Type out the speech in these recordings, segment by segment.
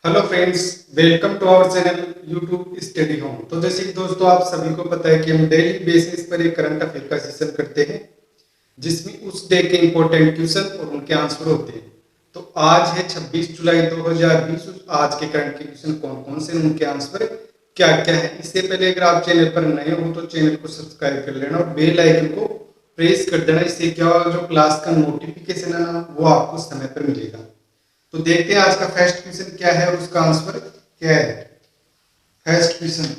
Hello friends, welcome to our channel YouTube study home. तो जैसे कि दोस्तों आप सभी को पता है कि हम डेली बेसिस पर एक करंट अफेयर का सेशन करते हैं जिसमें उस डे के इंपॉर्टेंट क्वेश्चन और उनके आंसर होते हैं। तो आज है 26 जुलाई 2020। आज के करंट के क्वेश्चन कौन कौन से, उनके आंसर क्या क्या है। इससे पहले अगर आप चैनल पर नए हो तो चैनल को सब्सक्राइब कर लेना और बेल आइकन को प्रेस कर देना। इससे क्या होगा, जो क्लास का नोटिफिकेशन है ना, वो आपको समय पर मिलेगा। तो देखते हैं आज का फर्स्ट क्वेश्चन क्या है और उसका आंसर क्या है। फर्स्ट क्वेश्चन,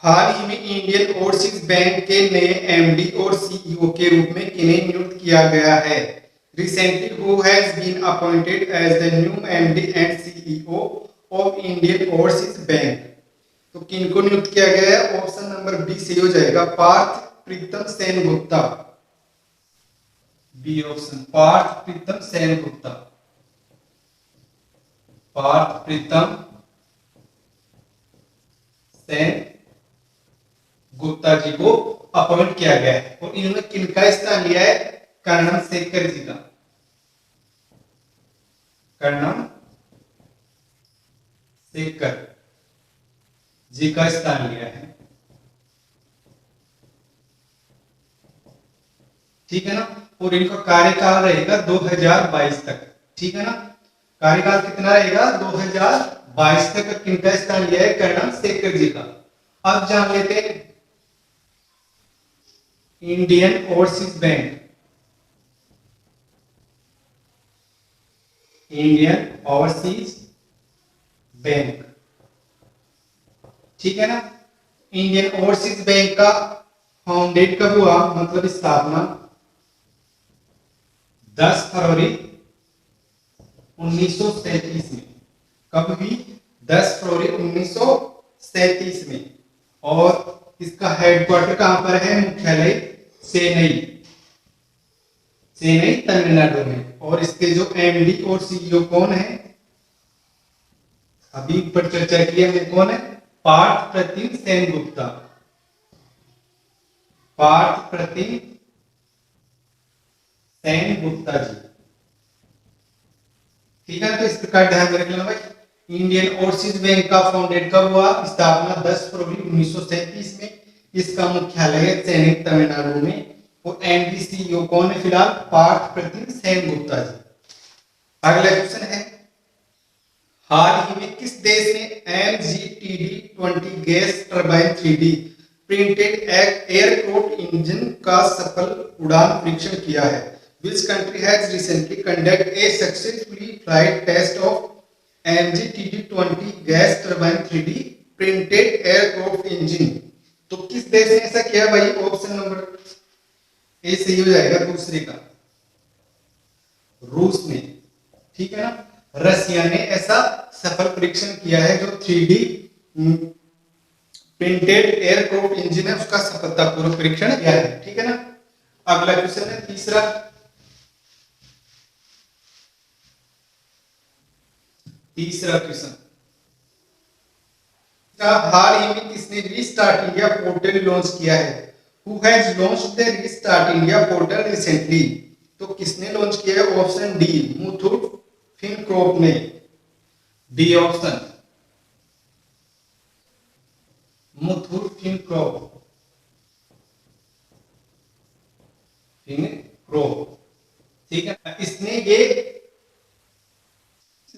हाल ही में इंडियन ओवरसीज बैंक के नए एमडी और सीईओ के रूप में किन्हें नियुक्त किया गया है। Recently who has been appointed as the new MD and CEO of Indian Overseas Bank. तो किनको नियुक्त किया गया है? ऑप्शन नंबर बी सही हो जाएगा, पार्थ प्रीतम सेन गुप्ता। बी ऑप्शन, पार्थ प्रीतम सेन गुप्ता। पार्थ प्रीतम सेन गुप्ता जी को अपॉइंट किया गया है। और इन्होंने किनका स्थान लिया है? कर्णम शेखर जी का। कर्णम शेखर जी का स्थान लिया है। ठीक है ना। और इनका कार्यकाल रहेगा 2022 तक। ठीक है ना। कार्यकाल कितना रहेगा? 2022 तक। किनका स्थान लिया है? कर्णम शेखर जी का। अब जान लेते हैं Indian Overseas bank. Indian Overseas bank, ठीक है ना। इंडियन ओवरसीज बैंक का फाउंडेड कब हुआ, मतलब स्थापना 10 फरवरी 1937 में। कब हुई? 10 फरवरी 1937 में। और इसका हेडक्वार्टर कहां पर है? मुख्यालय चेन्नई, चेन्नई तमिलनाडु में। और इसके जो एमडी और सीईओ कौन है, अभी पर चर्चा की हमने, कौन है? पार्थ प्रतीम सेन गुप्ता। पार्थ प्रतीम सेन गुप्ता जी। ठीक है। तो इस प्रकार ध्यान में रख लेना भाई। इंडियन ओवरसीज बैंक का फाउंडेड कब हुआ? स्थापना 10 फरवरी 1937 में। इसका मुख्यालय है चेन्नई तमिलनाडु में। और एमडी सीईओ कौन है फिलहाल? पार्थ प्रतीम सेन गुप्ता जी। अगला क्वेश्चन है, हाल ही में किस देश ने MGTD-20 gas turbine 3D printed aircraft engine का सफल उड़ान परीक्षण किया है? Which country has recently conducted a successfully flight test of MGTD-20 gas turbine 3D printed aircraft engine? तो किस देश ने ऐसा किया भाई? ऑप्शन नंबर ए सही हो जाएगा, दूसरे का, रूस ने। ठीक है ना। रसिया ने ऐसा सफल परीक्षण किया है, जो 3D प्रिंटेड एयरक्राफ्ट इंजन है उसका सफलतापूर्वक परीक्षण किया है। ठीक है ना। अगला क्वेश्चन है तीसरा, क्वेश्चन, हाल ही में किसने रीस्टार्ट इंडिया पोर्टल लॉन्च किया है? Who has launched the restart India portal recently? तो किसने लॉन्च किया है? ऑप्शन डी, मुथूट फिनकॉर्प ने। D option, Muthoot Fincorp. ठीक है। इसने ये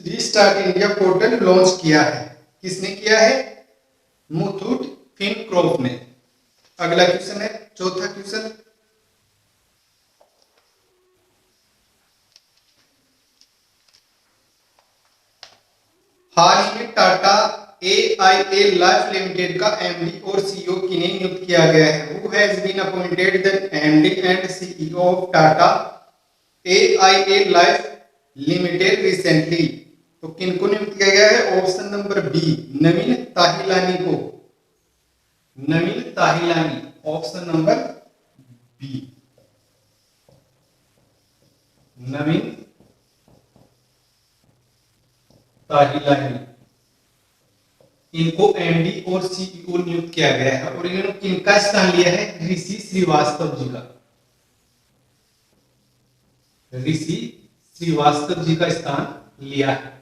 रीस्टार्ट इंडिया पोर्टल लॉन्च किया है। किसने किया है? मुथूट फिनकॉर्प ने। अगला क्वेश्चन है, चौथा क्वेश्चन, हाल ही में टाटा AIA लाइफ लिमिटेड का एमडी और सीईओ किन्हें नियुक्त किया गया है? Who has been appointed the MD and CEO of Tata AIA life limited recently? तो किनको नियुक्त किया गया है? Option number B, Naveen Tahilani को। Naveen Tahilani, option number B, Naveen Tahilani. इनको एमडी और सीईओ नियुक्त किया गया है। और इन्होंने किनका स्थान लिया है? ऋषि श्रीवास्तव जी का। ऋषि श्रीवास्तव जी का स्थान लिया है।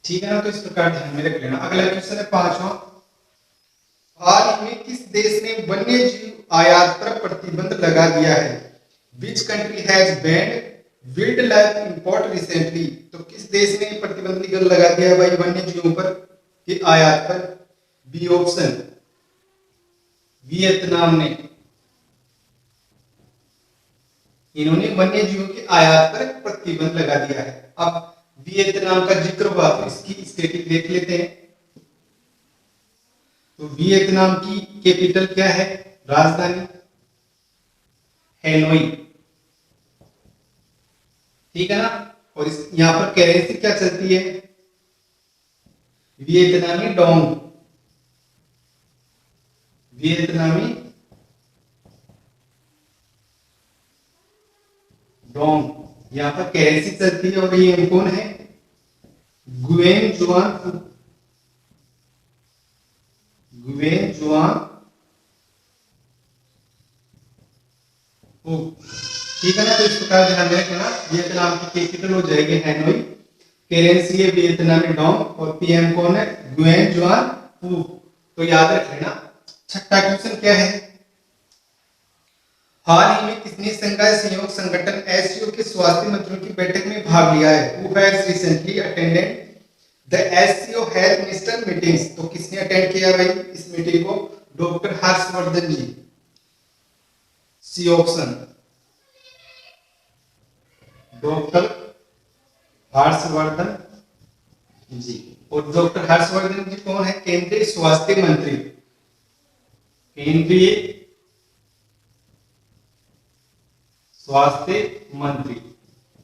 ठीक है ना, तो इस प्रकार ध्यान में रख लेना। अगला क्वेश्चन है 5वां, हाल ही में किस देश ने वन्य जीव आयात पर प्रतिबंध लगा दिया है? Which country has banned wildlife import recently? तो किस देश ने प्रतिबंध लगा दिया है भाई वन्य जीवों पर के आयात पर? बी ऑप्शन वियतनाम ने, इन्होंने वन्य जीवों के आयात पर प्रतिबंध लगा दिया है। अब वियतनाम का जिक्र हुआ तो इसकी स्टेटिक देख लेते हैं। तो वियतनाम की कैपिटल क्या है, राजधानी? हैनोई। ठीक है ना, और इस यहां पर करेंसी क्या चलती है? वियतनामी डोंग। वियतनामी डोंग यहां पर करेंसी चलती है। और ये कौन है? गुएन जुआन फू। गुएन जुआन फू। ठीक है ना, तो इस प्रकार ध्यान में रखना। वियतनाम की कैपिटल हो जाएगी हैनोई, करेंसी है वियतनामी डोंग और पीएम कौन है? गुएन जुआन फू। तो याद रख लेना। छठा क्वेश्चन क्या है, हाल ही में किसने संघाई सहयोग संगठन एससीओ के स्वास्थ्य मंत्रियों की बैठक में भाग लिया है? Who has recently attended the SCO health minister meetings? तो किसने अटेंड किया भाई इस मीटिंग को? डॉक्टर हर्षवर्धन जी। सी ऑप्शन डॉक्टर हर्षवर्धन जी। और डॉक्टर हर्षवर्धन जी कौन है? केंद्रीय स्वास्थ्य मंत्री। केंद्रीय स्वास्थ्य मंत्री।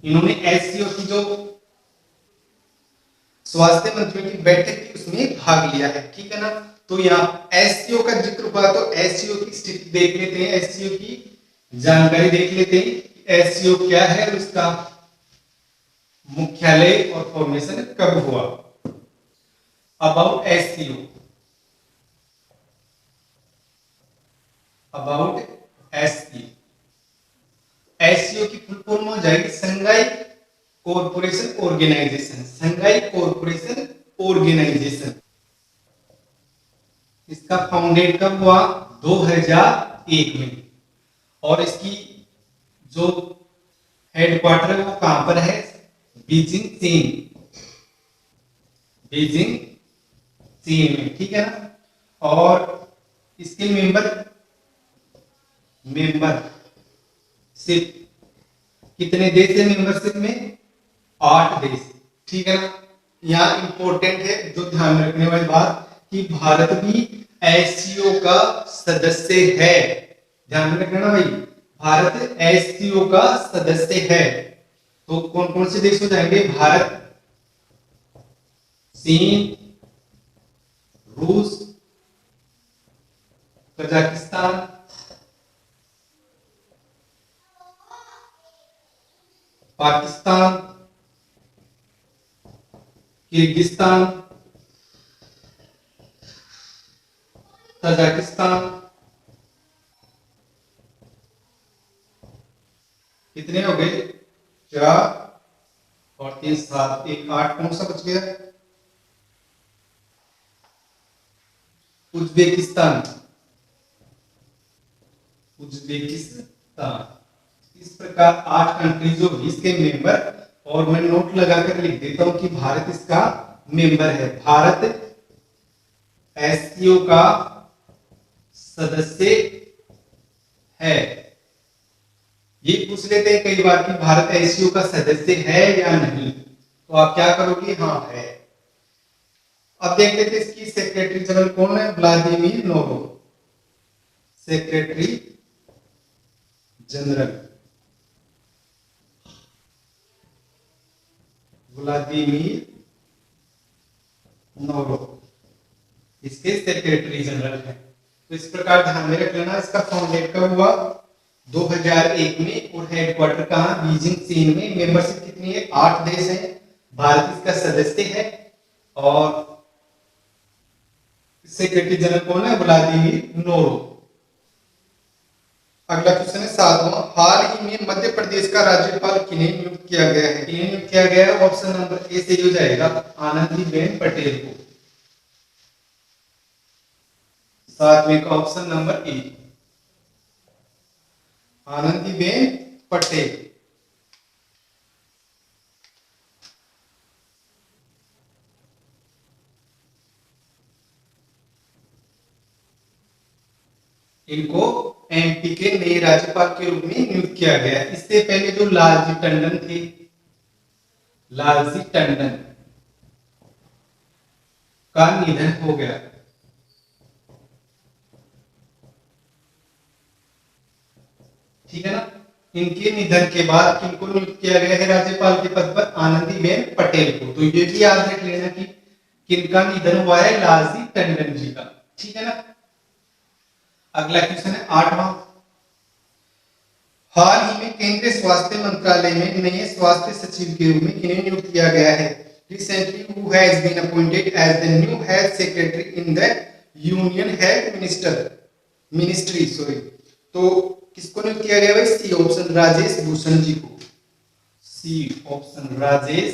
इन्होंने एससीओ की जो स्वास्थ्य मंत्रियों की बैठक थी उसमें भाग लिया है। ठीक है ना, तो यहाँ एससीओ का जिक्र हुआ तो एससीओ की स्थिति देख लेते हैं, एससीओ की जानकारी देख लेते हैं। एससीओ क्या है और उसका मुख्यालय और फॉर्मेशन कब हुआ? About SCO, about SCO. SCO की फुल फॉर्म हो जाएगी Shanghai corporation organisation. Shanghai corporation organisation. इसका फाउंडेड कब हुआ? 2001 में। और इसकी जो हेडक्वार्टर है वो कहां पर है? बीजिंग चीन। बीजिंग चीन में। ठीक है ना, और इसके मेंबरशिप कितने देश है मेंबरशिप में? 8 देश। ठीक है ना, यहाँ इंपॉर्टेंट है जो ध्यान में रखने वाली बात कि भारत भी एससीओ का सदस्य है। ध्यान में रखना ना भाई, भारत एससीओ का सदस्य है। तो कौन कौन से देश हो जाएंगे? भारत, चीन, रूस, कजाकिस्तान, पाकिस्तान, किर्गिस्तान, तजाकिस्तान। कितने हो गए? 4 और 3 7, 1 8। कौन सा बच गया? उज्बेकिस्तान। उज्बेकिस्तान। इस प्रकार 8 कंट्रीज जो इसके मेंबर, और मैं नोट लगाकर लिख देता हूं कि भारत इसका मेंबर है। भारत एससीओ का सदस्य है। ये पूछ लेते हैं कई बार कि भारत एससीओ का सदस्य है या नहीं, तो आप क्या करोगे? हाँ है। अब देख लेते हैं इसकी सेक्रेटरी जनरल कौन है? Vladimir noro, secretary general Vladimir noro इसके सेक्रेटरी जनरल है। तो इस प्रकार ध्यान में रख लेना। इसका फाउंडेड कब हुआ? 2001 में। और हेडक्वार्टर कहां? बीजिंग चीन में। मेंबरशिप कितनी है? 8 देश है। भारत इसका सदस्य है। और सेक्रेटरी जनरल कौन है? Vladimir noro. अगला क्वेश्चन है 7वां, हाल ही में मध्य प्रदेश का राज्यपाल किन्हें नियुक्त किया गया है? किन्हें नियुक्त किया गया है? ऑप्शन नंबर ए सही हो जाएगा, आनंदीबेन पटेल को। 7वें का option number A, Anandiben Patel. इनको एमपी के नए राज्यपाल के रूप में नियुक्त किया गया। इससे पहले जो लालजी टंडन थे, लालजी टंडन का निधन हो गया। ठीक है ना। इनके निधन के बाद किनको नियुक्त किया गया है राज्यपाल के पद पर? आनंदीबेन पटेल को। तो ये भी याद रख लेना कि किनका निधन हुआ है? लालजी टंडन जी का। ठीक है ना। अगला क्वेश्चन है 8वां, हाल ही में केंद्रीय स्वास्थ्य मंत्रालय में नए स्वास्थ्य सचिव के रूप में किन्हें नियुक्त किया गया है? Recently, who has been appointed as the new health secretary in the Union Health Ministry? Sorry, तो किसको नियुक्त किया गया भाई? सी ऑप्शन, राजेश भूषण जी को। सी ऑप्शन, राजेश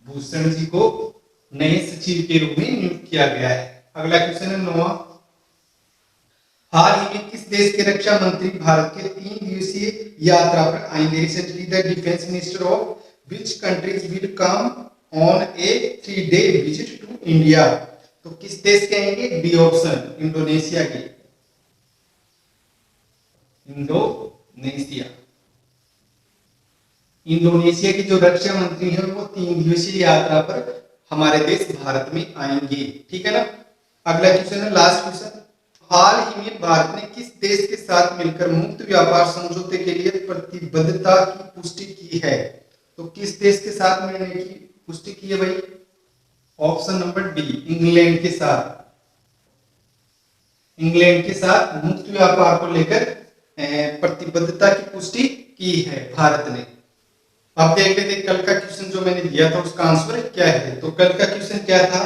भूषण जी को नए सचिव के रूप में नियुक्त किया गया है। अगला क्वेश्चन है 9वां, हाल ही में किस देश के रक्षा मंत्री भारत के 3 दिवसीय यात्रा पर आएंगे? Recently the defence minister of which countries will come on a 3-day visit to India? तो किस देश के आएंगे? डी ऑप्शन, इंडोनेशिया के। इंडोनेशिया, इंडोनेशिया के जो रक्षा मंत्री हैं वो 3 दिवसीय यात्रा पर हमारे देश भारत में आएंगे। ठीक है ना। अगला क्वेश्चन है, लास्ट क्वेश्चन, हाल ही में भारत ने किस देश के साथ मिलकर मुक्त व्यापार समझौते के लिए प्रतिबद्धता की पुष्टि की है? तो किस देश के साथ मिलने की पुष्टि की है भाई? ऑप्शन नंबर डी, इंग्लैंड के साथ। इंग्लैंड के साथ मुक्त व्यापार को लेकर प्रतिबद्धता की पुष्टि की है भारत ने। अब देख लेते कल का क्वेश्चन जो मैंने दिया था उसका आंसर क्या है। तो कल का क्वेश्चन क्या था?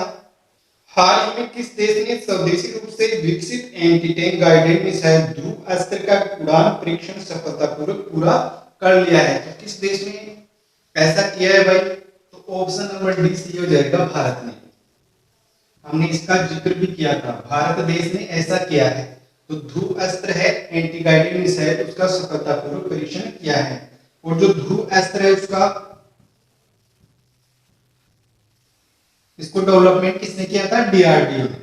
हाल ही में किस देश ने स्वदेशी रूप से विकसित एंटी टैंक गाइडेड मिसाइल ध्रुव अस्त्र का उड़ान परीक्षण सफलतापूर्वक पूरा कर लिया है? तो किस देश ने ऐसा किया है भाई? तो ऑप्शन नंबर डी सही हो जाएगा, भारत ने। हमने इसका जिक्र भी किया था, भारत देश ने ऐसा किया है। तो ध्रुव अस्त्र है एंटी गाइडेड मिसाइल, उसका सफलतापूर्वक परीक्षण किया है। और जो ध्रुव अस्त्र है उसका इसको डेवलपमेंट किसने किया था? डीआरडीओ ने।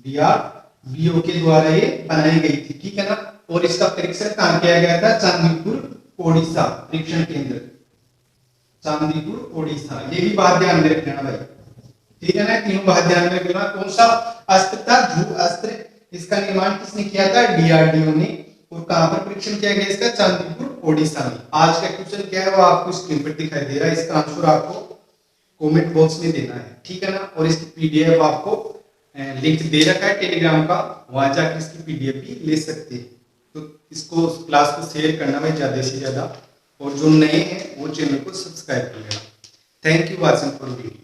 डीआरडीओ के द्वारा ये बनाई गई थी। ठीक है ना। और इसका परीक्षण कहां किया गया था? चांदीपुर ओडिशा परीक्षण केंद्र, चांदीपुर ओडिशा। ये भी बात ध्यान में रखना भाई। ठीक है ना। तीनों बात ध्यान में रखना। कौन सा अस्त्र था? ध्रुव अस्त्र। इसका निर्माण किसने किया था? डीआरडीओ ने। और कहां पर परीक्षण किया गया इसका? चांदीपुर ओडिशा में। आज का क्वेश्चन क्या है वो आपको स्क्रीन पर दिखाई दे रहा है। इसका आंसर आपको कमेंट बॉक्स में देना है। ठीक है ना। और इसकी पीडीएफ आपको लिंक दे रखा है टेलीग्राम का, वहां जाकर इसकी पीडीएफ भी ले सकते हैं। तो इसको क्लास को शेयर करना भाई ज्यादा से ज्यादा, और जो नए हैं वो चैनल को सब्सक्राइब कर लेना। Thank you watching for video.